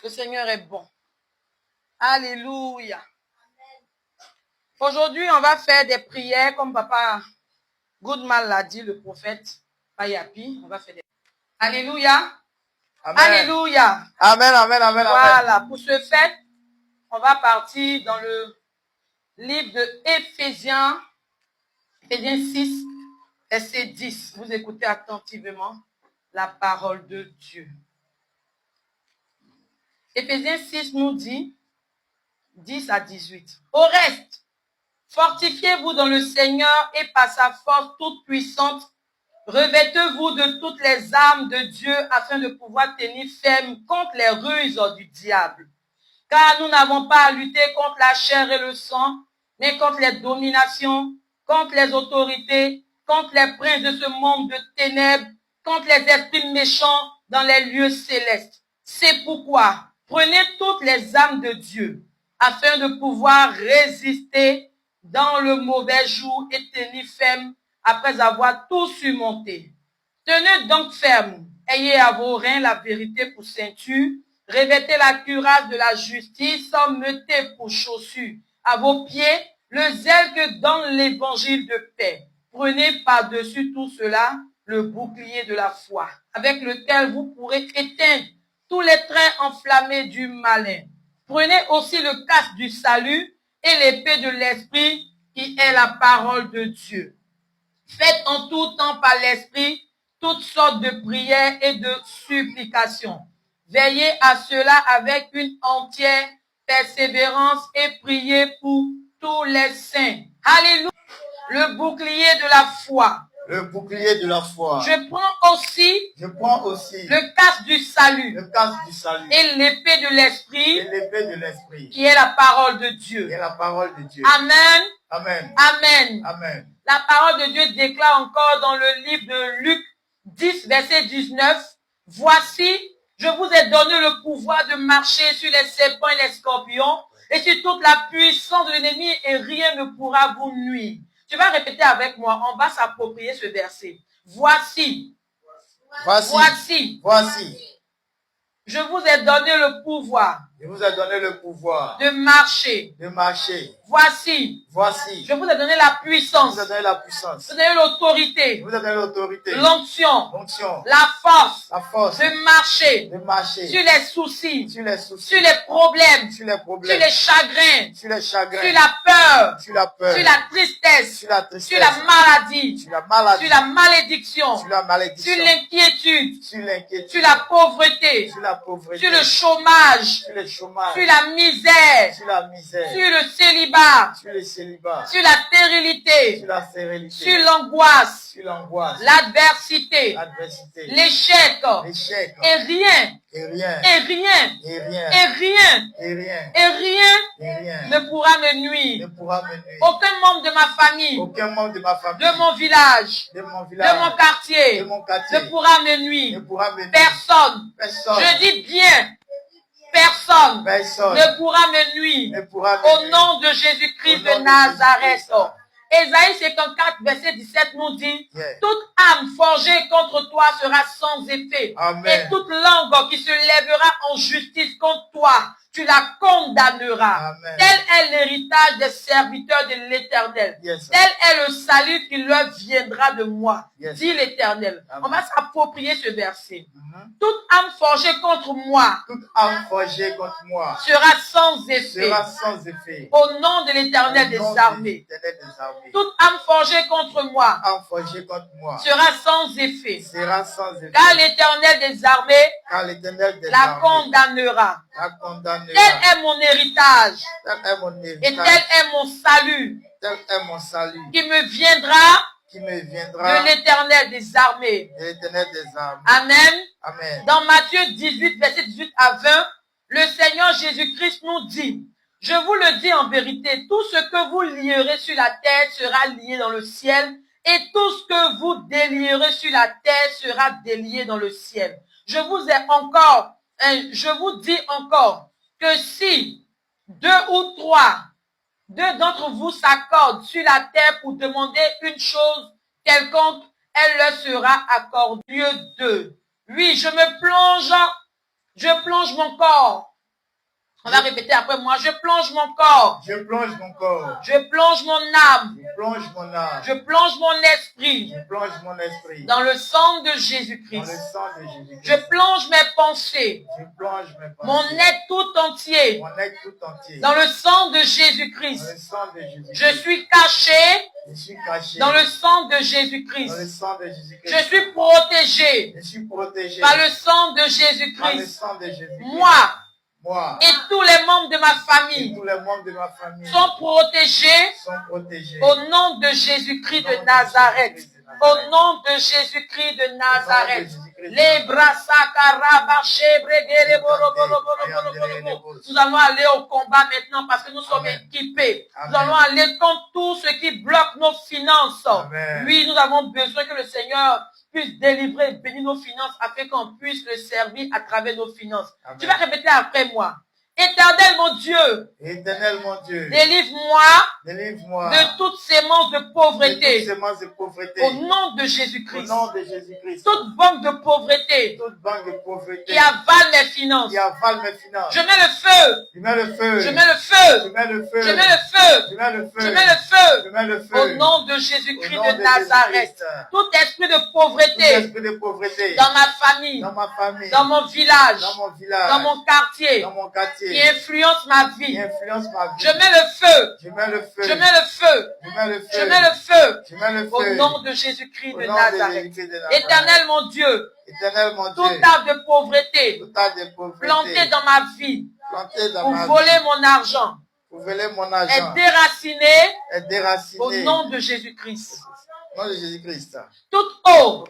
Le Seigneur est bon. Alléluia. Aujourd'hui, on va faire des prières comme Papa Goodman l'a dit, le prophète Payapi. On va faire des Alléluia. Amen. Alléluia. Amen, amen, amen, Voilà. amen. Pour ce fait, on va partir dans le livre de Éphésiens 6, verset 10. Vous écoutez attentivement la parole de Dieu. Éphésiens 6 nous dit 10 à 18. Au reste, fortifiez-vous dans le Seigneur et par sa force toute puissante, revêtez-vous de toutes les armes de Dieu afin de pouvoir tenir ferme contre les ruses du diable. Car nous n'avons pas à lutter contre la chair et le sang, mais contre les dominations, contre les autorités, contre les princes de ce monde de ténèbres, contre les esprits méchants dans les lieux célestes. C'est pourquoi prenez toutes les armes de Dieu afin de pouvoir résister dans le mauvais jour et tenir ferme après avoir tout surmonté. Tenez donc ferme, ayez à vos reins la vérité pour ceinture, revêtez la cuirasse de la justice, mettez pour chaussures à vos pieds le zèle que donne l'évangile de paix. Prenez par-dessus tout cela le bouclier de la foi, avec lequel vous pourrez éteindre tous les traits enflammés du malin. Prenez aussi le casque du salut et l'épée de l'esprit qui est la parole de Dieu. Faites en tout temps par l'esprit toutes sortes de prières et de supplications. Veillez à cela avec une entière persévérance et priez pour tous les saints. Alléluia. Le bouclier de la foi. Le bouclier de la foi. Je prends aussi le casque du salut. Le casque du salut. Et l'épée de l'esprit. Et l'épée de l'esprit. Qui est la parole de Dieu. Qui est la parole de Dieu. Amen. Amen. Amen. Amen. La parole de Dieu déclare encore dans le livre de Luc 10, verset 19. Voici, je vous ai donné le pouvoir de marcher sur les serpents et les scorpions et sur toute la puissance de l'ennemi et rien ne pourra vous nuire. Tu vas répéter avec moi, on va s'approprier ce verset. Voici. Je vous ai donné le pouvoir. Je vous ai donné le pouvoir de marcher. Voici. Je vous ai donné la puissance. Je vous ai donné la puissance. Je vous ai donné l'autorité. Je vous ai donné l'autorité. L'onction. L'onction. La force. La force. De marcher. De marcher. Sur les soucis. Sur les soucis. Sur les problèmes. Sur les problèmes. Sur les chagrins. Sur les chagrins. Sur la peur. Sur la peur. Sur la tristesse. Sur la tristesse. Sur la maladie. Sur la maladie. Sur la malédiction. Sur la malédiction. Sur l'inquiétude. Sur l'inquiétude. Sur la pauvreté. Sur la pauvreté. Sur le chômage. Sur le chômage. Sur la misère. Sur la misère. Sur le célibat. Sur le célibat. Sur la stérilité. Sur la stérilité. Sur l'angoisse. Sur l'angoisse. L'adversité. L'adversité. L'échec. L'échec. Et rien. Et rien. Et rien. Et rien. Et rien. Et rien. Et rien. Et rien. Ne pourra me nuire. Ne pourra me nuire. Aucun membre de ma famille. Aucun membre de ma famille. De mon village. De mon village. De mon quartier. De mon quartier. Ne pourra me nuire. Ne pourra me nuire. Personne. Personne. Je dis bien. Personne. Personne. Ne pourra me nuire. Ne pourra me Au nuire. nom de Jésus-Christ de Nazareth. Ésaïe 54, verset 17 nous dit, toute âme forgée contre toi sera sans effet. Amen. Et toute langue qui se lèvera en justice contre toi, tu la condamneras. Amen. Tel est l'héritage des serviteurs de l'Éternel. Yes. Tel est le salut qui leur viendra de moi, Yes. dit l'Éternel. On va s'approprier ce verset. Toute âme forgée contre moi Toute âme forgée contre moi sera sans effet. sera sans effet. Au nom de l'Éternel des Au nom de armées. l'Éternel des armées. Toute âme forgée contre moi Âme forgée contre moi sera sans effet. sera sans effet. Car l'Éternel des armées Car l'Éternel des la armées condamnera. la condamnera. Tel est mon héritage Tel est mon et héritage. tel est mon salut Tel est mon salut qui me viendra qui me viendra de l'Éternel des armées. de l'Éternel des armées. Amen. Amen. Dans Matthieu 18, verset 18 à 20, le Seigneur Jésus-Christ nous dit, je vous le dis en vérité, tout ce que vous lierez sur la terre sera lié dans le ciel, et tout ce que vous délierez sur la terre sera délié dans le ciel. Je vous dis encore que si deux d'entre vous s'accordent sur la terre pour demander une chose quelconque, elle leur sera accordée. Lieu 2. Oui, je plonge mon corps On va répéter après moi. Je plonge mon corps. Je plonge mon corps. Je plonge mon âme. Je plonge mon âme. Je plonge mon esprit Je plonge mon esprit. dans le sang de Dans Jésus-Christ. le sang de Jésus-Christ. Je plonge mes pensées, Je plonge mes pensées. mon être tout entier Mon être tout entier. dans le sang de Dans Jésus-Christ. le sang de Jésus-Christ. Je suis caché Je suis caché. dans le sang de Dans le Jésus-Christ. sang de Jésus-Christ. Je suis protégé Je suis protégé. par le sang de Par le Jésus-Christ. sang de Jésus-Christ. Moi Moi. et tous les membres de ma Et famille tous les membres de ma famille sont protégés sont protégés. au nom de Jésus-Christ de Nazareth. Au nom de Jésus-Christ de Nazareth. Les Nous allons aller au combat maintenant parce que nous sommes équipés. Nous allons aller contre tout ce qui bloque nos finances. Amen. Oui, nous avons besoin que le Seigneur puisse délivrer et bénir nos finances afin qu'on puisse le servir à travers nos finances. Amen. Tu vas répéter après moi. Éternel mon Dieu, Éternel mon Dieu, délivre-moi délivre-moi de toute sémence de de pauvreté toutes semences de pauvreté. au nom de Au Jésus-Christ. nom de Jésus-Christ. Toute banque de pauvreté Toute banque de pauvreté qui avale mes finances. qui avale mes finances. Je mets le feu. Je mets le feu. Je mets le Je feu. mets le feu. Je mets le feu. Je mets le feu. Je mets le feu. Je mets le feu. Au nom de Au Jésus-Christ nom de Nazareth. Jésus-Christ. Tout esprit de Tout pauvreté esprit de pauvreté dans ma famille, dans ma famille, dans mon village, dans mon village, dans mon quartier, dans mon quartier, qui influence ma qui vie. influence ma vie. Je mets le feu. Je mets le feu. Je mets le feu. Je mets le feu. Je mets le feu. Je mets le Au feu. nom de Jésus-Christ Au de nom de Nazareth. Jésus-Christ de Nazareth. Éternel mon Dieu, Éternel mon tout Dieu, arbre de pauvreté tout tas de pauvreté planté dans ma vie planté dans pour ma voler vie, mon argent pour voler mon est argent, déraciné est déraciné au nom de Jésus-Christ. au nom de Jésus-Christ. Toute eau,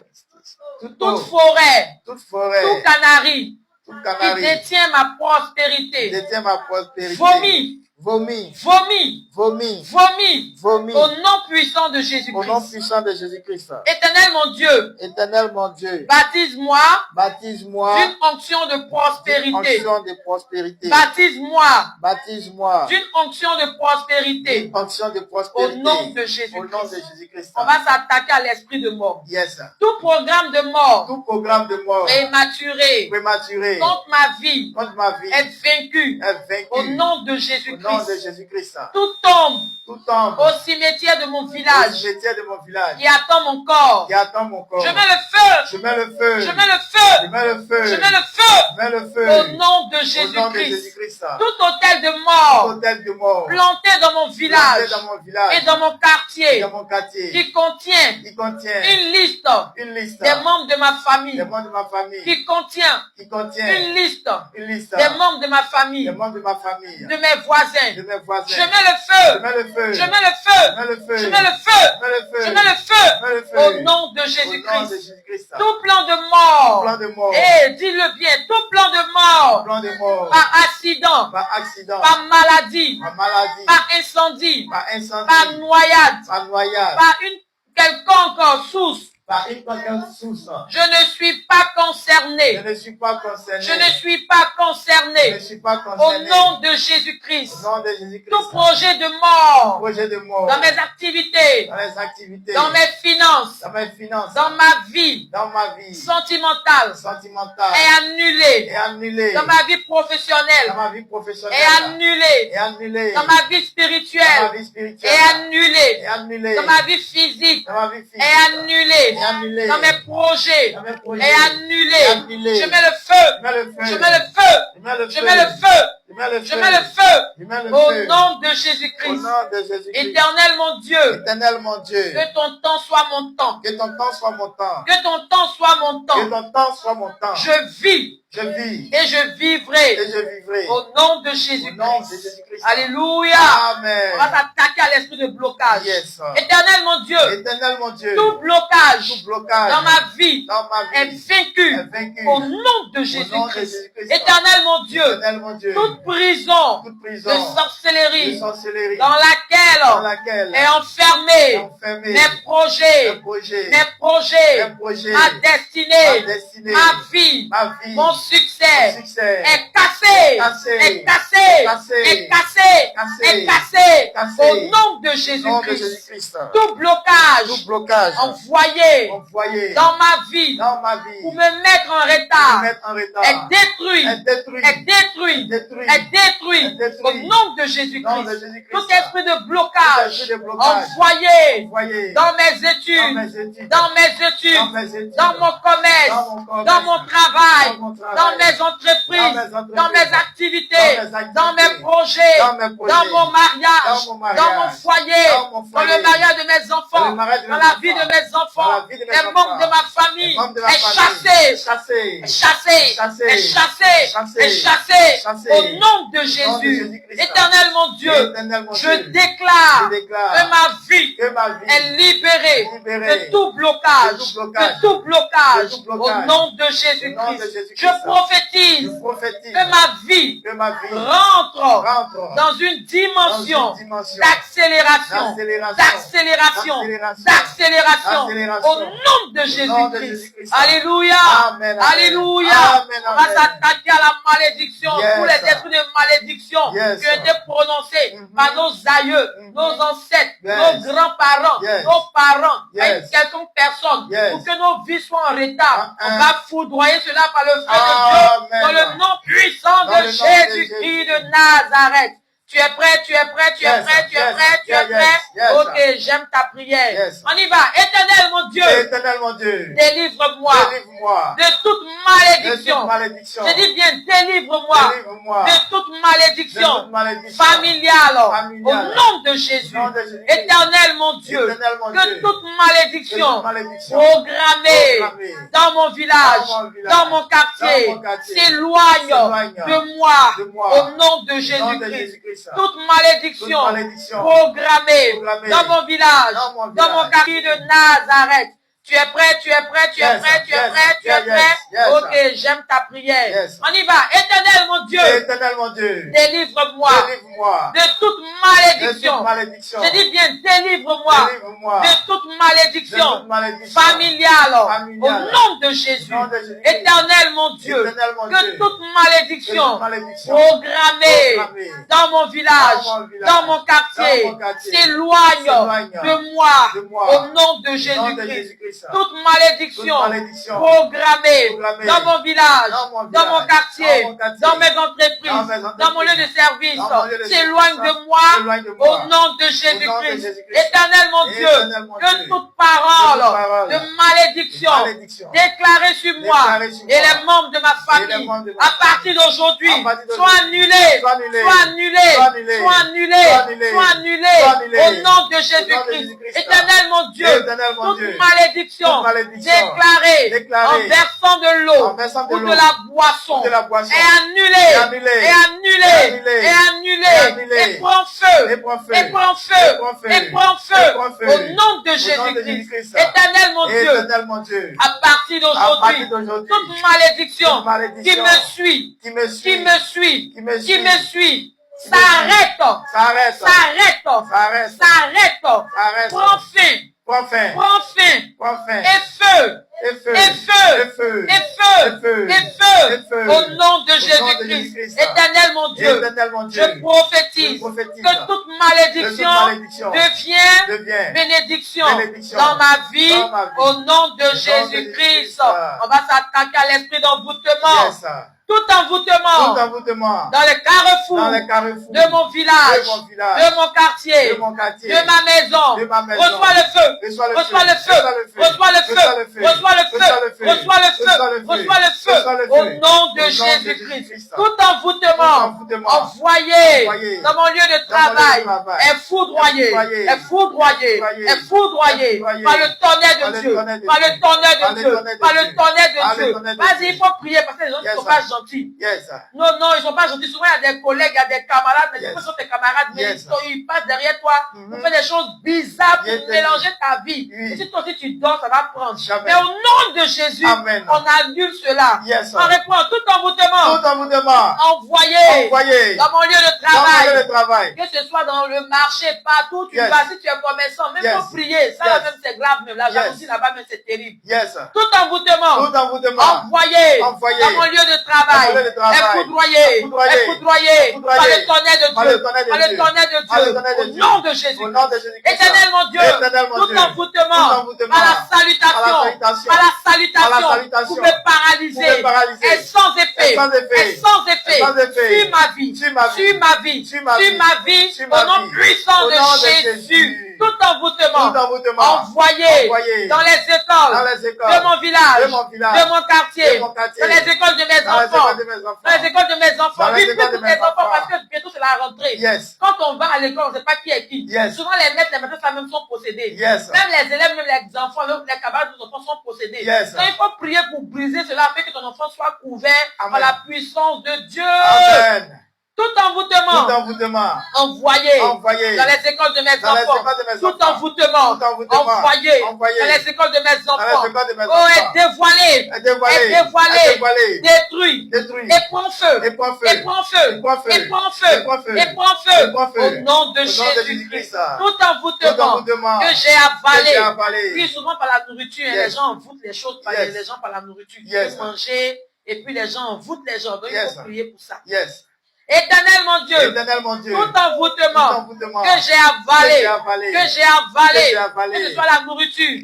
Toute toute eau, forêt, toute forêt, tout canari tout qui canari détient ma prospérité, détient ma prospérité. vomit, Vomit, vomit, vomit, vomit vomit au nom puissant de au nom Jésus-Christ. puissant de Jésus-Christ. Éternel mon Dieu, Éternel mon Dieu, baptise-moi baptise-moi d'une onction de prospérité. onction de prospérité. Baptise-moi Baptise-moi d'une onction de prospérité onction de au prospérité. nom de Au nom de Jésus-Christ. Jésus-Christ. On va s'attaquer à l'esprit de mort. Yes. Tout programme de mort Tout programme de mort prématuré prématuré contre ma vie contre ma vie est vaincu est vaincu au nom de au nom de Jésus-Christ. Jésus-Christ. Tout tombe Tout tombe au cimetière de mon au village cimetière de mon village qui attend mon corps. qui attend mon corps. Je mets le feu. Je mets le feu. Je mets le feu. Je mets le feu. Je mets le feu Je mets le feu. au nom de Au nom de Jésus-Christ. Jésus-Christ. Tout hôtel de mort Hôtel de mort planté dans mon planté village dans mon village et dans mon et quartier dans mon quartier qui contient qui contient une liste une liste des membres de ma famille, des membres de ma famille qui contient qui contient une liste une liste des membres de ma famille, des membres de ma famille, de mes voisins. de mes voisins. Je mets le Je feu. mets le feu. Je mets le feu. Je mets le feu. Je mets le feu. Je mets le feu. Je mets le feu. Je mets le feu. Au nom de Au nom de Jésus-Christ. Jésus-Christ. Tout plan de mort. Plan de mort. Eh, dis-le bien. Tout plan de mort. Plan de mort. Par accident. Par accident. Par maladie. Par maladie. Par incendie. Par incendie. Par noyade. Par noyade. Par une quelconque source. Par une quelconque source. Je ne suis pas Je concerné. ne suis pas concerné. Je ne suis pas Je ne concerné. suis pas Au concerné. nom de Jésus-Christ. Au nom de Jésus-Christ. Tout projet de mort Projet de mort. dans mes activités, Dans les activités. dans mes finances, Dans mes finances. dans ma vie Dans ma vie. sentimentale Sentimentale. est annulée. Et annulé. Dans ma vie Dans professionnelle ma vie professionnelle. est annulée. Et annulé. Dans ma vie Dans spirituelle ma vie spirituelle. est annulée. Et annulé. Dans ma vie physique Dans ma vie physique. est annulée. Et annulé. Dans mes projets Dans mes projets. est annulée. Annulé. Je mets le feu. Je mets le feu. Je mets le feu. Je mets le Je feu. mets le feu. Je mets le Je feu. mets le feu. Je mets le Au feu. nom de Au Jésus-Christ. nom de Jésus-Christ. Éternel mon Dieu, Éternel mon Dieu. que ton temps soit mon temps. Que ton temps soit mon temps. Que ton temps soit mon Que temps. ton temps soit mon temps. Je vis Je vis. et je vivrai Et je vivrai. au nom de Au nom de Jésus-Christ. Jésus-Christ. Alléluia. Amen. On va s'attaquer à l'esprit de blocage. Yes. Éternel mon Dieu, Éternel mon Dieu. tout blocage Tout blocage dans ma vie dans ma est vie vaincu est vaincu. au nom de Au nom de Jésus-Christ. Jésus-Christ. Éternel mon Dieu, Éternel mon Dieu. toute prison Toute de prison. De sorcellerie sorcellerie. dans Dans laquelle laquelle est enfermé enfermé mes projets, mes projets. mes projets, Mes projets. ma Ma destinée, destinée. ma vie, Ma vie. mon Mon succès succès. est cassé cassé, est cassé, cassé, est cassé, cassé, est cassé. cassé. Au nom de Au nom de Jésus-Christ. Jésus-Christ. Tout blocage Tout blocage envoyé envoyé dans ma vie dans ma vie pour me mettre en pour retard me mettre en retard est détruit, est détruit, est détruit, détruit, est détruit. est détruit. Au nom de Au nom de Jésus-Christ. Jésus-Christ. Tout esprit de blocage Tout esprit de blocage envoyé envoyé dans mes dans études, mes études, dans mes dans études, mes études, dans mon commerce, dans mon commerce, dans mon travail, dans mon travail, dans mes entreprises, dans mes activités, dans mes projets, dans mon mariage, dans mon foyer, dans le mariage de mes enfants, dans la vie de mes enfants, les membres de ma famille, est chassé, chassé, chassé, chassé, est chassé, chassé, est chassé, chassé. au nom de Au nom de Jésus. Jésus-Christ. Éternel mon Dieu, Éternel mon je Dieu, déclare je déclare que ma vie que ma vie est libérée libérée de tout blocage, de tout blocage, de tout blocage, de tout blocage. au nom de Au nom de Jésus-Christ. Jésus-Christ. Je prophétise je prophétise que ma vie que ma vie rentre rentre dans une dimension dans une dimension d'accélération, d'accélération, d'accélération, d'accélération. au nom de Au nom de Jésus-Christ. Jésus-Christ. Alléluia, Amen, amen. alléluia. Amen, On va amen. s'attaquer à la malédiction, Yes. tous les esprits de malédiction Yes. qui ont été prononcés par nos aïeux, nos ancêtres, Yes. nos grands-parents, Yes. nos parents, à une Yes. quelconque personne, Yes. pour que nos vies soient en retard. Amen. On va foudroyer cela par le feu de Amen. Dieu, dans le nom puissant Dans de le nom de Jésus-Christ Jésus. de Nazareth. Tu es prêt, tu es prêt, tu es Yes, prêt, tu es yes, prêt, tu es yes, prêt. yes. Ok, j'aime ta prière. Yes. On y va. Éternel mon Dieu, Éternel mon Dieu, délivre-moi délivre-moi de toute de malédiction. toute malédiction. Je dis bien, délivre-moi Délivre-moi de toute de malédiction toute malédiction familiale au familiale. nom de Jésus. Au nom de Jésus. Éternel mon Dieu, Éternel mon que Dieu. toute De malédiction toute malédiction programmée programmée dans mon village, dans mon village, dans mon quartier, dans mon quartier, s'éloigne s'éloigne de moi de moi, au nom de au nom de Jésus-Christ. Jésus-Christ. Toute malédiction Toute malédiction programmée programmée dans mon village, dans mon dans mon village. quartier de Nazareth. Tu es prêt, tu es prêt, tu es Yes, prêt, tu es yes, prêt, tu es yes, prêt. yes. Ok, j'aime ta prière. Yes. On y va. Éternel mon Dieu, Éternel mon Dieu, délivre-moi délivre-moi de toute de malédiction. toute malédiction. Je dis bien, délivre-moi Délivre-moi de toute de malédiction toute malédiction familiale au familiale. nom de Jésus. Au nom de Jésus. Éternel mon Dieu, Éternel mon que Dieu. toute De malédiction toute malédiction programmée programmée dans mon village, dans mon village, dans mon quartier, dans mon quartier, s'éloigne s'éloigne de moi de moi, au nom de au nom de Jésus-Christ. Jésus-Christ. Toute malédiction Toute malédiction programmée programmée dans mon village, dans mon dans mon village, quartier, dans mon quartier, dans mes entreprises, dans mon lieu de service, dans mon lieu de s'éloigne service, de moi s'éloigne de au moi, nom de Jésus-Christ. Jésus-Christ. Éternel mon Dieu, Éternel mon que Dieu, toute parole parole de malédiction malédiction déclarée sur moi déclarée sur et moi les membres de ma et les famille membres de ma à partir d'aujourd'hui à partir soit d'aujourd'hui, annulée, soit annulée, soit annulée, soit annulée, soit annulée, soit annulée, soit annulée soit annulée, au nom de au nom de Jésus-Christ. Jésus-Christ. Éternel mon Dieu, Éternel mon toute Dieu, malédiction toute malédiction déclarée déclarée en versant de l'eau en versant de ou l'eau de la boisson ou de la boisson est annulée, est annulée, est annulée, est annulée, est est annulée, annulée, et prend feu, et prend feu, et prend feu, et prend feu, et prend et feu prend feu, au nom de au nom de Jésus-Christ. Jésus-Christ. Éternel mon Dieu, Éternel mon Dieu, à partir à d'aujourd'hui, partir d'aujourd'hui, toute malédiction toute malédiction qui me suit, qui me qui suit, me suit, qui me qui suit, me suit, s'arrête, s'arrête, s'arrête, s'arrête, s'arrête, s'arrête, prends fin, prends fin, prends fin, prends fin, et feu, et feu, et feu, et feu, et feu, et feu, et feu, et feu, au nom de de Jésus-Christ. Jésus-Christ. Éternel mon Dieu, Éternel mon Dieu, je prophétise je prophétise que toute malédiction malédiction devient devient bénédiction bénédiction dans ma vie, dans ma vie. au nom de Jésus-Christ. Jésus-Christ. On va s'attaquer à l'esprit d'envoûtement. Yes. Tout envoûtement Tout envoûtement dans le carrefour dans les carrefours de mon village, de mon village, de mon quartier, de mon quartier, de ma maison. de ma maison. Reçois le feu, Reçois le reçois feu, le feu, reçois le feu, reçois le feu, reçois le feu, reçois le feu, au nom de Jésus-Christ. Tout envoûtement envoyé dans mon lieu de travail est foudroyé, est foudroyé, est foudroyé par le tonnerre de Dieu, par le tonnerre de Dieu, par le tonnerre de Dieu. Vas-y, il faut prier parce que les autres ne sont pas gentils. Yes. Non, non, ils sont pas gentils. Souvent, il y a des collègues, il y a des camarades, mais ce sont tes camarades, mais ils passent derrière toi pour faire des choses bizarres, pour mélanger ta vie. Et si toi aussi tu dors, ça va prendre. Mais au nom de Jésus, Amen. on annule cela. Yes. On répond tout envoûtement Tout envoûtement envoyé dans mon lieu de dans mon lieu travail. de travail. Que ce soit dans le marché, partout, tu vas, si tu es commerçant, même pour prier, ça là même c'est grave, même la jalousie là-bas même c'est terrible. Yes. Tout envoûtement Tout envoûtement envoyé envoyé dans mon lieu de travail travail volé le travail. est foudroyé, Foudroyé. est foudroyé Foudroyé. par le tonnerre de Par le Dieu, tonnerre de par le Dieu. tonnerre de Par le Dieu, tonnerre de au Dieu. nom de Jésus. Au nom de Jésus-Christ. Éternel mon Dieu, Éternel mon tout Dieu. envoûtement, Tout envoûtement. par la Par la salutation, salutation. par la Par la salutation, salutation. vous me paralysez, Vous me paralysez. est sans effet, Est sans effet. est sans effet, Est sans effet. sur ma vie, Sur ma vie. sur ma vie, Sur ma sur vie. ma vie, Sur au ma nom vie. puissant Au de nom de Jésus. Jésus. Tout envoûtement, Tout envoûtement. envoyé Envoyé. dans les écoles, Dans les écoles. de mon village, De mon village. de mon quartier, De mon quartier. dans les écoles de mes Dans les enfants, écoles de mes enfants. dans les écoles de mes enfants, Dans les oui, plus écoles de tous mes les enfants, enfants. parce que bientôt c'est la rentrée. Yes. Quand on va à l'école, on ne sait pas qui est qui. Yes. Souvent les maîtres, les maîtresses même sont possédés. Yes. Même les élèves, même les enfants, même les camarades de nos enfants sont possédés. Yes. Donc il faut prier pour briser cela, afin que ton enfant soit couvert Amen. par la puissance de Dieu. Amen. Tout envoûtement Tout envoûtement. envoyé Envoyé. dans les écoles de mes Dans les enfants. écoles de mes Tout enfants. envoûtement Tout envoûtement. envoyé Envoyé. dans les écoles de mes enfants. Dans les écoles de mes Oh, enfants. est dévoilé, Est dévoilé. est dévoilé, Est dévoilé. détruit, Détruit. et prend feu, Et prend feu. et prend feu, Et prend feu. et prend Et feu, prend feu. et prend feu, Et prend feu. au nom de Au nom de Jésus-Christ. Jésus-Christ. Tout Tout envoûtement envoûtement que j'ai que j'ai avalé, avalé. puis souvent par la nourriture, hein, Yes. les gens envoûtent les choses par Yes. les gens par la nourriture. Yes. Ils peuvent manger, et puis les gens envoûtent les gens. Donc il Yes. faut prier pour ça. Yes. Éternel mon Dieu, Éternel mon Dieu. tout envoûtement Tout envoûtement que j'ai avalé, que j'ai avalé, que j'ai avalé, que j'ai avalé, que ce soit la nourriture,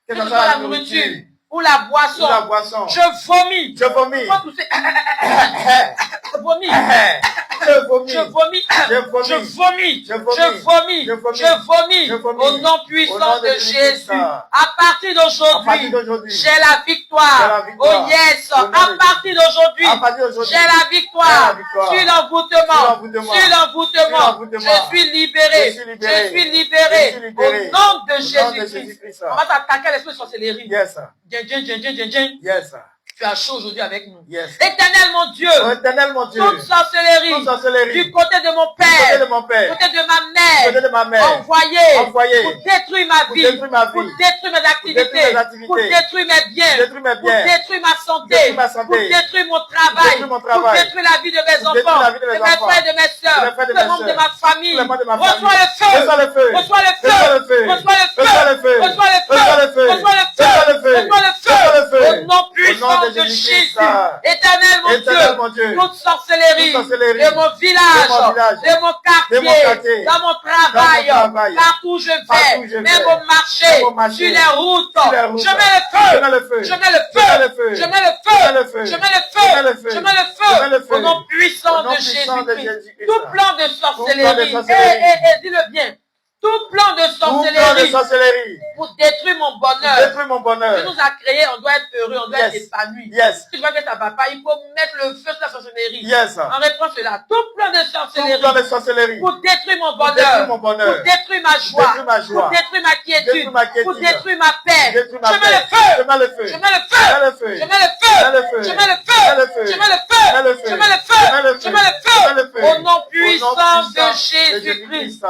que que ce soit la nourriture ou la boisson, ou la boisson. je vomis. Je vomis. Moi, tout c'est- je vomis. Je vomis. Je vomis, Je vomis. je vomis, Je je vomis. vomis, Je vomis. je vomis, Je vomis. au nom Au puissant nom de de Jésus. Jésus. À partir À partir d'aujourd'hui, d'aujourd'hui, j'ai la victoire. J'ai la victoire. Oh yes, Au nom de à partir d'aujourd'hui, à partir d'aujourd'hui, j'ai la victoire j'ai la victoire. sur Sur l'envoûtement, l'envoûtement. sur l'envoûtement. Sur l'envoûtement. Je suis libéré, Je suis libéré. je suis libéré. Je suis libéré. Au nom de Au nom de Jésus-Christ. Jésus-Christ. On va s'attaquer à l'esprit de sorcellerie. Yes. Djen, djen, djen, djen, djen, djen. Yes. Tu as chaud aujourd'hui avec nous. Yes. Éternel mon Dieu, Oh, Éternel mon Dieu. toute sorcellerie, Toute sorcellerie. du côté de mon Du côté père, de mon du père. côté de ma Du mère, côté de ma mère. envoyé Envoyé. pour détruire ma Pour vie, détruire ma vie. pour détruire mes activités, détruire mes activités. pour détruire mes biens, Pour détruire mes pour biens. détruire ma santé, Détruire ma santé. pour détruire mon Pour travail, détruire mon pour travail. détruire la vie de mes Pour détruire enfants, la vie de mes de mes enfants. frères et de mes De soeurs, mes frères et de de mes membres de sœurs. ma famille. Tous les membres de ma Reçois famille. le feu, Reçois le feu. reçois le feu, Reçois le feu. reçois le feu, Reçois le feu. reçois le feu, Reçois le feu. reçois le feu, Reçois le feu. reçois le Reçois le feu. feu, au nom Au puissant nom de de Jésus-Christ. Jésus. Éternel mon Éternel mon Dieu. Dieu, toute sorcellerie, Toute sorcellerie de mon village, de mon village, de mon de mon quartier, quartier, dans mon travail, dans mon travail, partout où je partout où vais, je même vais, au marché, même au marché, sur les routes, sur les routes, je mets le feu, je mets le feu, je mets le je mets le feu, feu, je mets le je mets le feu, feu, je mets le je mets le feu, feu, je mets le je mets le feu, feu, au nom puissant au nom de puissant de Jésus-Christ. Jésus-Christ. Tout plan de sorcellerie, sorcellerie. dis-le bien, tout plan de Tout plan de sorcellerie sorcellerie. pour détruire mon Pour bonheur. détruire mon Dieu bonheur. nous a créés, on doit être heureux, on doit être Yes. épanoui. Yes. Si tu vois que ça va pas, il faut mettre le feu sur la sorcellerie. Yes. On reprend cela. Tout plan de Tout plan sorcellerie de sorcellerie. pour détruire mon Pour détruire bonheur, mon bonheur. pour détruire ma joie, Détruire ma joie. pour détruire ma quiétude, Détruire ma quiétude. pour détruire ma paix. Détruire ma Je mets paix. le feu, Je mets le feu. je mets le Je mets le feu, feu. je mets le feu, Je mets le feu. je mets le Je mets le feu, feu. je mets le Je mets le feu, feu. je mets le Je mets le feu, feu. je mets le Je mets le feu, feu. au nom puissant de puissant Jésus-Christ.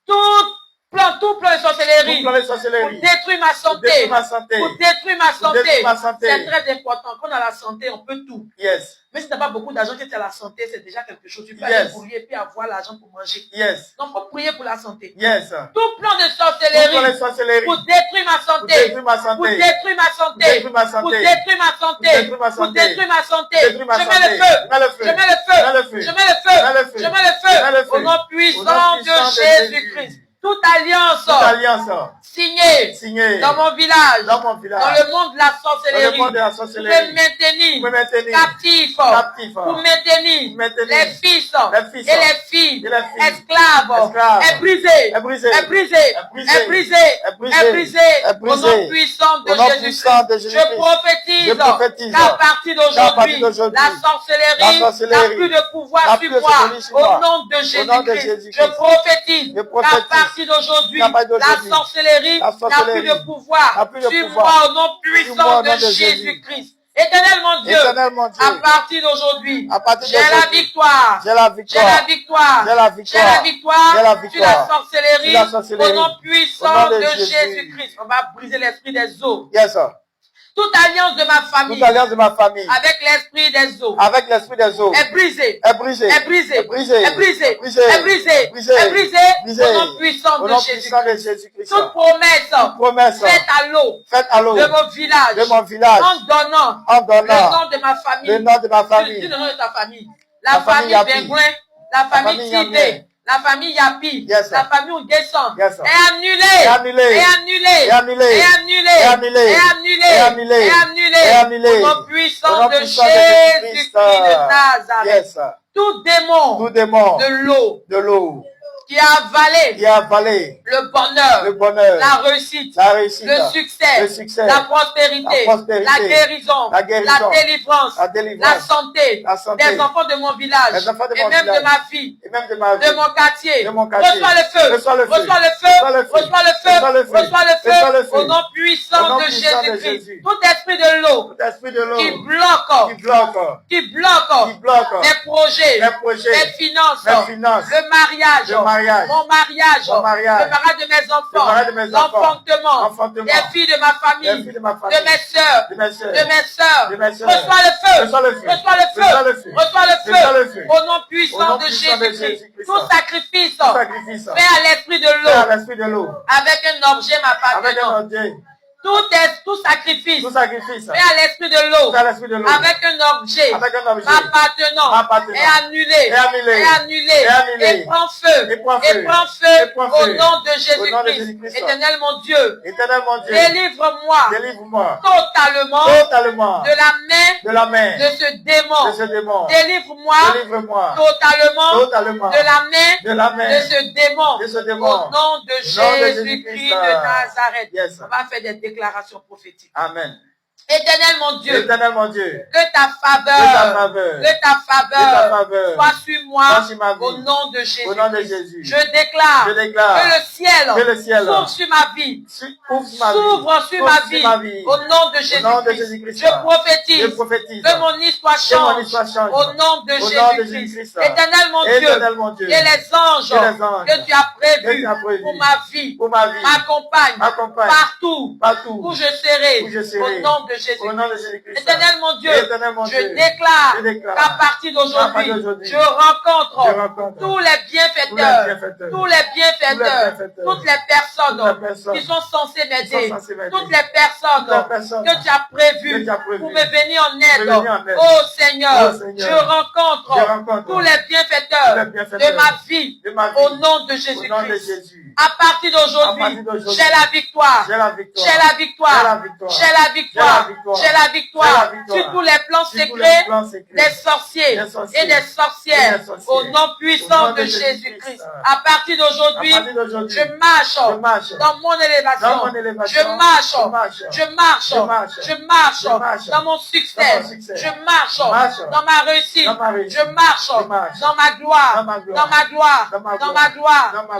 Tout plan de sorcellerie Tout plan de pour sorcellerie. détruire ma Pour santé, détruire ma santé. pour détruire ma santé. détruire ma santé. C'est très important. Quand on a la santé, on peut tout. Yes. Mais si tu n'as pas beaucoup d'argent, que tu as la santé, c'est déjà quelque chose. Tu peux Yes. aller prier puis avoir l'argent pour manger. Yes. Donc, il faut prier pour la santé. Yes. Tout plan de Tout plan sorcellerie de sorcellerie. pour détruire ma Pour santé, détruire ma santé. pour détruire ma santé, détruire ma santé. pour détruire ma santé, Pour détruire ma pour santé. détruire ma santé. Détruire ma Je mets santé. le feu, Je mets le feu. je mets le Je mets le feu, feu. je mets le Je mets le feu, feu. je mets le Je mets le feu, feu. au nom puissant de Jésus. Jésus-Christ. Toute alliance Toute alliance signée signée dans mon village, dans mon village. dans le monde de la Dans le sorcellerie, monde de la vous sorcellerie. pouvez maintenir Vous pouvez maintenir captif, captif. pour maintenir Maintenir les fils les fils et les filles, et les filles esclaves, esclaves est brisé, est brisé, est brisé, est brisé, est brisé, est brisé, est brisé, est au brisé. nom puissant de Au nom Jésus-Christ. puissant de Jésus-Christ. Je prophétise Je prophétise qu'à partir d'aujourd'hui, d'aujourd'hui, la sorcellerie la n'a sorcellerie plus de pouvoir n'a sur plus de moi, pouvoir sur au moi. nom de Au nom de Jésus-Christ. Jésus-Christ. Je prophétise Je qu'à prophétise partir d'aujourd'hui, qu'à partir la d'aujourd'hui, sorcellerie la n'a plus sorcellerie de pouvoir n'a plus de sur pouvoir moi, au nom sur moi, puissant au de nom de Jésus. Jésus-Christ. Éternel mon Dieu, Éternel mon Dieu, à partir d'aujourd'hui, à partir j'ai la d'aujourd'hui, victoire. j'ai la J'ai victoire. la victoire. J'ai la J'ai victoire. la victoire. J'ai la Sur la victoire. sorcellerie. Sur la sorcellerie. Au nom Au puissant nom de de Jésus. Jésus-Christ. On va briser l'esprit des eaux. Yes, sir. Toute alliance de ma famille toute alliance de ma famille avec l'esprit des eaux avec l'esprit des eaux est brisée. est brisée. Est brisée. Est brisée. Est brisée. Est brisée. Est brisée. Brisée. Est brisée. Brisée. Au nom puissant Au de nom puissant de Jésus-Christ. Jésus-Christ. Toute promesse Promesse faite à l'eau faite à l'eau de mon village de mon village en donnant en le donnant nom de ma famille. le nom de ma Dis famille. le nom de ta famille. La La famille famille Yapi. Benguin, la famille famille Tibé, Yamien. la famille Yapi, Yes, sir. la famille Oudescend Yes, sir. est annulée. Est annulée. Est annulée. Est annulée. Est annulée. Est annulée. Est annulée. Est annulée. Est annulée. Est annulée. Au nom puissant Au nom de puissant de Jésus-Christ Jésus-Christ. de Nazareth. Yes, sir. Tout démon Tout démon de l'eau de l'eau qui a avalé qui a avalé le bonheur, le bonheur, la réussite, la réussite, le succès, le succès, la prospérité, la prospérité, la guérison, la guérison, la délivrance, la délivrance, la santé, la santé, des enfants de mon village des enfants de et mon même village, de ma vie, et même de ma vie, de mon quartier. de mon quartier. Reçois le feu, Reçois le feu, reçois le feu, reçois le feu, reçois le feu, reçois le feu, reçois le reçois le feu, feu. au nom puissant Au nom de puissant de Jésus-Christ. Jésus. Tout esprit de l'eau tout esprit de l'eau qui bloque, qui bloque qui bloque les projets, projets, les finances, les finances, le mariage, le mariage, mon mariage, mon mariage, le mariage de mes enfants, le mariage de mes enfants, l'enfantement, l'enfantement, des filles de ma famille, les filles de ma famille, de mes sœurs, de mes sœurs, de mes sœurs. de mes sœurs. Reçois le feu, Reçois le feu, reçois le reçois le feu, feu, reçois le reçois le feu. feu, au nom Au puissant nom de puissant de Jésus-Christ. Jésus-Christ. Tout sacrifice Tout sacrifice fait à l'esprit de fait à l'eau l'esprit de l'eau avec un objet avec un m'appartenant. objet, Tout sacrifice tout sacrifice fait à l'esprit de l'eau fait à l'esprit de l'eau avec un objet avec un objet m'appartenant m'appartenant est annulé, est annulé, est annulé, est annulé, et prend feu, et prend et feu, prend et feu prend au feu, nom de au nom de Jésus-Christ. Jésus-Christ. Éternel mon Dieu, Éternel mon Dieu, délivre-moi délivre-moi totalement totalement de la main de la main de ce démon. de ce démon. Délivre-moi Délivre-moi totalement de la main de la main de ce démon. de ce démon. Au nom de Jésus-Christ de Nazareth. Yes. On va faire des déclarations prophétiques. Amen. Éternel mon Dieu, Éternel mon Dieu, que ta faveur soit sur moi soit sur ma vie. au nom de Jésus. Au nom de Jésus. Je déclare Je déclare que le ciel s'ouvre sur ma vie. S'ouvre sur ma vie. Au nom de Jésus-Christ. Je prophétise que mon histoire change. Au nom de Jésus-Christ. Éternel mon Dieu, que les anges que tu as prévus pour ma vie m'accompagnent partout où je serai. Au nom de Jésus-Christ. Éternel mon Dieu, je déclare qu'à partir d'aujourd'hui, je rencontre tous les bienfaiteurs, toutes les personnes qui sont censées m'aider, toutes les personnes que tu as prévues pour me venir en aide. Oh Seigneur, je rencontre tous les bienfaiteurs de ma vie au nom de Jésus-Christ. À partir d'aujourd'hui, j'ai la victoire. J'ai la victoire. J'ai la victoire. J'ai la victoire sur tous les plans secrets des sorciers et des sorcières au nom puissant de Jésus-Christ. À partir d'aujourd'hui, je marche dans mon élévation. Je marche dans mon succès. Je marche dans ma réussite. Je marche dans ma gloire.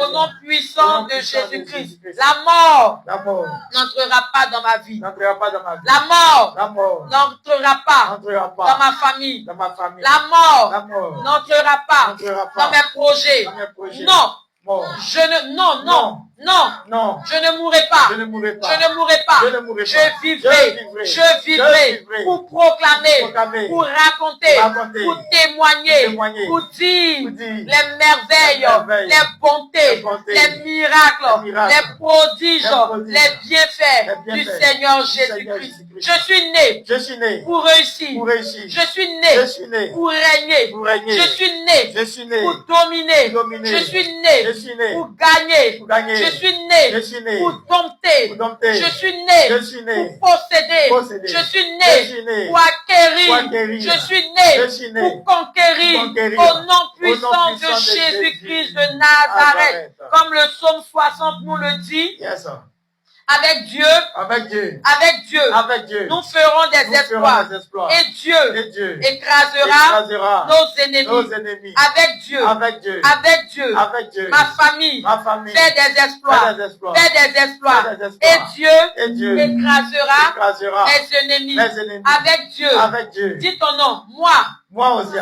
Au nom puissant de Jésus-Christ. La mort n'entrera pas dans ma vie. La mort n'entrera pas dans ma famille. La mort n'entrera pas dans mes projets. Non. Je ne mourrai pas. Je vivrai pour proclamer, pour raconter, pour témoigner, pour dire les merveilles, les bontés, les miracles, les prodiges, les bienfaits du Seigneur Jésus-Christ. Je suis né pour réussir. Je suis né pour régner. Je suis né pour dominer. Je suis né pour gagner. Je suis né pour dompter. Je suis né pour posséder. Je suis né pour acquérir. Je suis né pour conquérir. Au nom puissant de Jésus-Christ de Nazareth. Comme le psaume 60 nous le dit. Avec Dieu, nous ferons des exploits. Et Dieu écrasera nos ennemis. Avec Dieu, ma famille fait des exploits. Et Dieu écrasera mes ennemis. Avec Dieu, dis ton nom, moi,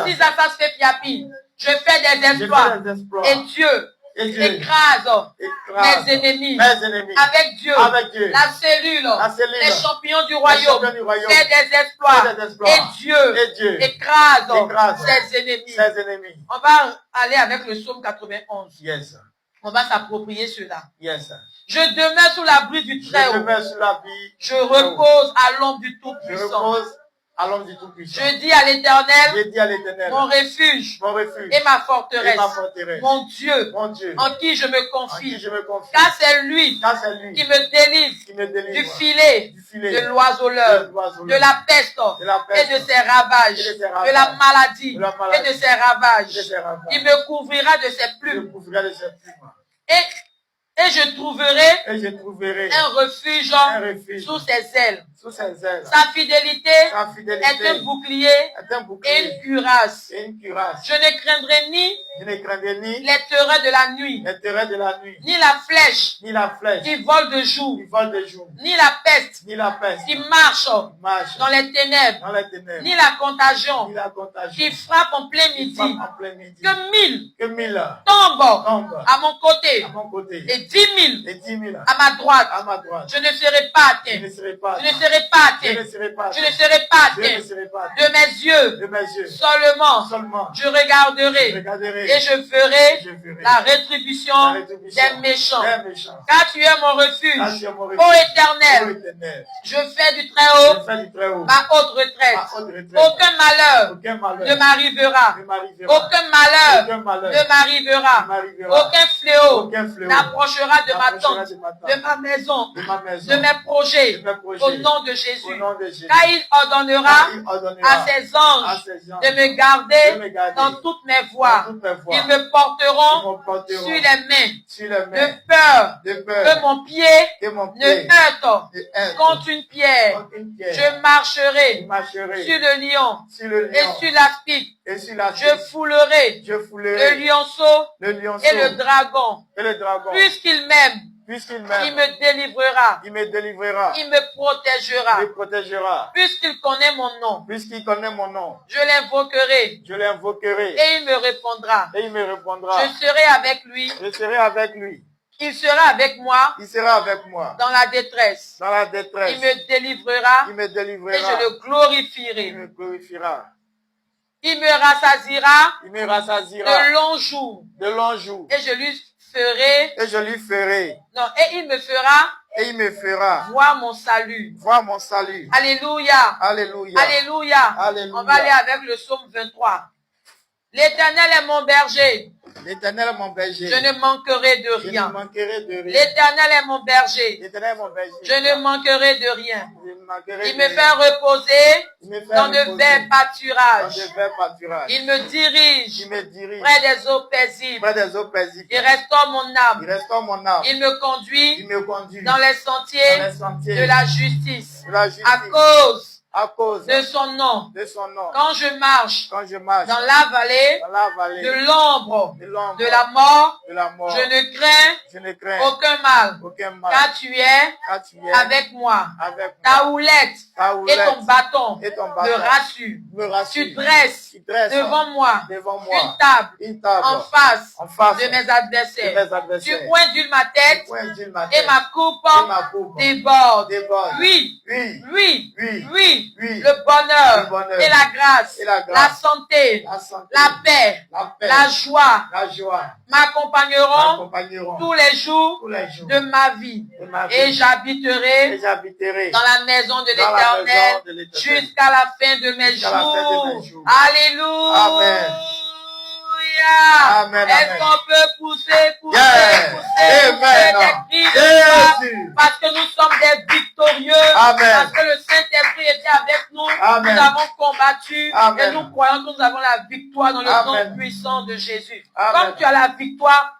si ça se fait Piapi, je fais des exploits. Et Dieu Et Dieu écrase écrase mes ennemis. mes ennemis. Avec Dieu, Avec Dieu. la cellule, les champions du Les royaume, champions du royaume. fait des exploits. Fait des exploits. Et Dieu Et Dieu écrase écrase ses ennemis. ses ennemis. On va aller avec le psaume 91. Yes. On va s'approprier cela. Yes. Je demeure sous l'abri du Je Très-Haut. demeure sous la vie. Je repose à l'ombre du Je Tout-Puissant. repose à l'homme du Tout-Puissant. Je dis à l'Éternel, J'ai dit à l'Éternel, mon refuge mon refuge et ma et forteresse, ma forteresse, mon Dieu, mon Dieu, en qui je me en qui confie. je me confie. Car c'est lui Car c'est lui qui me délivre qui me délivre du filet du filet, de l'oiseleur, de la peste de la et peste, de ses ravages, et de ses de ravages, la maladie de la maladie, et de ses ravages. de ses ravages. Il me couvrira de ses Je plumes couvrirai de ses plumes. et je trouverai Et je trouverai un refuge un refuge sous ses ailes. sous ses ailes. Sa fidélité Sa est fidélité un bouclier est un et bouclier une cuirasse. et une cuirasse. Je ne craindrai ni Je ne craindrai ni les terreurs de la nuit, les terreurs de la nuit, ni la flèche ni la flèche qui vole de jour, qui vole de jour, ni la peste ni la peste qui marche qui marche dans les ténèbres, dans les ténèbres, ni la contagion ni la contagion qui frappe en plein qui midi. frappe en plein midi. Que 1000 Que 1000 tombent tombent à mon côté à mon côté et 10 000 et 10 000 à ma droite. à ma droite. Je ne serai pas Je atteint. ne serai pas Je ne serai pas je ne atteint. serai pas Je ne serai pas je ne atteint. serai pas De mes yeux de mes yeux seulement, je je regarderai regarderai et je ferai je verrai la rétribution la rétribution des méchants. des méchants. Car tu es mon Car refuge, tu es mon ô refuge, Éternel. Éternel. Je fais du Très-Haut Je fais du très haut ma haute retraite. ma haute retraite. Aucun malheur Aucun malheur ne m'arrivera. ne m'arrivera. Aucun malheur Aucun malheur ne m'arrivera. ne m'arrivera. Aucun fléau Aucun fléau n'approchera de ma n'approchera tente, de ma tente, de ma maison, de ma maison, de mes projets, de mes projets, au nom de au Jésus. nom de Jésus. Car il ordonnera Car il ordonnera à ses anges à ses anges de me garder de me garder dans toutes mes voies. dans toutes mes voies. Ils me Ils porteront me porteront sur les mains, sur les de mains peur de que peur mon pied que mon ne pied heurte ne heurte contre une pierre. contre une pierre. Je marcherai Je marcherai sur le lion sur le et lion sur l'aspic. et sur la Je foulerai je le foulerai lionceau le lionceau et le dragon. et le dragon. Puisqu'il m'aime, Puisqu'il il m'aime, me délivrera, il me délivrera, il me protégera. il me protégera. Puisqu'il connaît mon nom, Puisqu'il connaît mon nom, je l'invoquerai je l'invoquerai et il me répondra. et il me répondra. Je serai avec lui, Je serai avec lui. il sera avec moi Il sera avec moi dans la détresse. dans la Il détresse. me délivrera Il me et délivrera. je le glorifierai. Il me glorifiera. Il me rassasiera Il me rassasiera de longs jours de longs jours. et je lui ferai, Et je lui ferai. non, et il me fera Et il me fera voir mon salut. voir mon salut. Alléluia. Alléluia. Alléluia. Alléluia. On va aller avec le psaume 23. L'Éternel est mon berger. L'Éternel est mon berger. Je ne manquerai de Je ne rien. manquerai de rien. L'Éternel est mon berger. L'Éternel est mon berger. Je ne manquerai de rien. Je ne manquerai Il de me rien. fait reposer Il me fait dans de reposer verts dans pâturages. de verts pâturages. Il me dirige Il me dirige près des eaux paisibles. près des eaux paisibles. Il restaure mon Il âme. restaure mon âme. Il me conduit Il me conduit dans les sentiers dans les sentiers de la justice de la justice à cause à cause de son nom. de son nom. Quand je marche Quand je marche dans la vallée dans la vallée de l'ombre de l'ombre de la mort, de la mort, je ne crains je ne crains aucun mal, aucun mal. car tu es Car tu es avec moi. avec Ta moi. houlette Ta et houlette ton bâton et ton me bâton rassurent. me rassure. Tu dresses Tu dresses devant moi devant une moi table une table en face en face de mes de adversaires. mes Tu adversaires. pointes ma tête Pointe ma et tête ma coupe et ma coupe déborde. déborde. Oui, Oui, oui, oui, oui, oui. le bonheur, Le bonheur et la grâce, et la grâce, la santé, la santé, la paix, la paix, la joie la joie m'accompagneront m'accompagneront tous les jours tous les jours de ma vie. de ma vie. Et j'habiterai Et j'habiterai dans la maison de dans la l'Éternel maison de l'Éternel jusqu'à la fin de mes jusqu'à la fin de mes jours. jours. Alléluia. Amen. Amen, Est-ce amen. qu'on peut pousser Yes. Amen. des cris de joie Jésus. parce que nous sommes des victorieux, Amen. parce que le Saint-Esprit était avec nous, Amen. nous avons combattu Amen. et nous croyons que nous avons la victoire dans le Amen. nom puissant de Jésus. Amen. Comme tu as la victoire,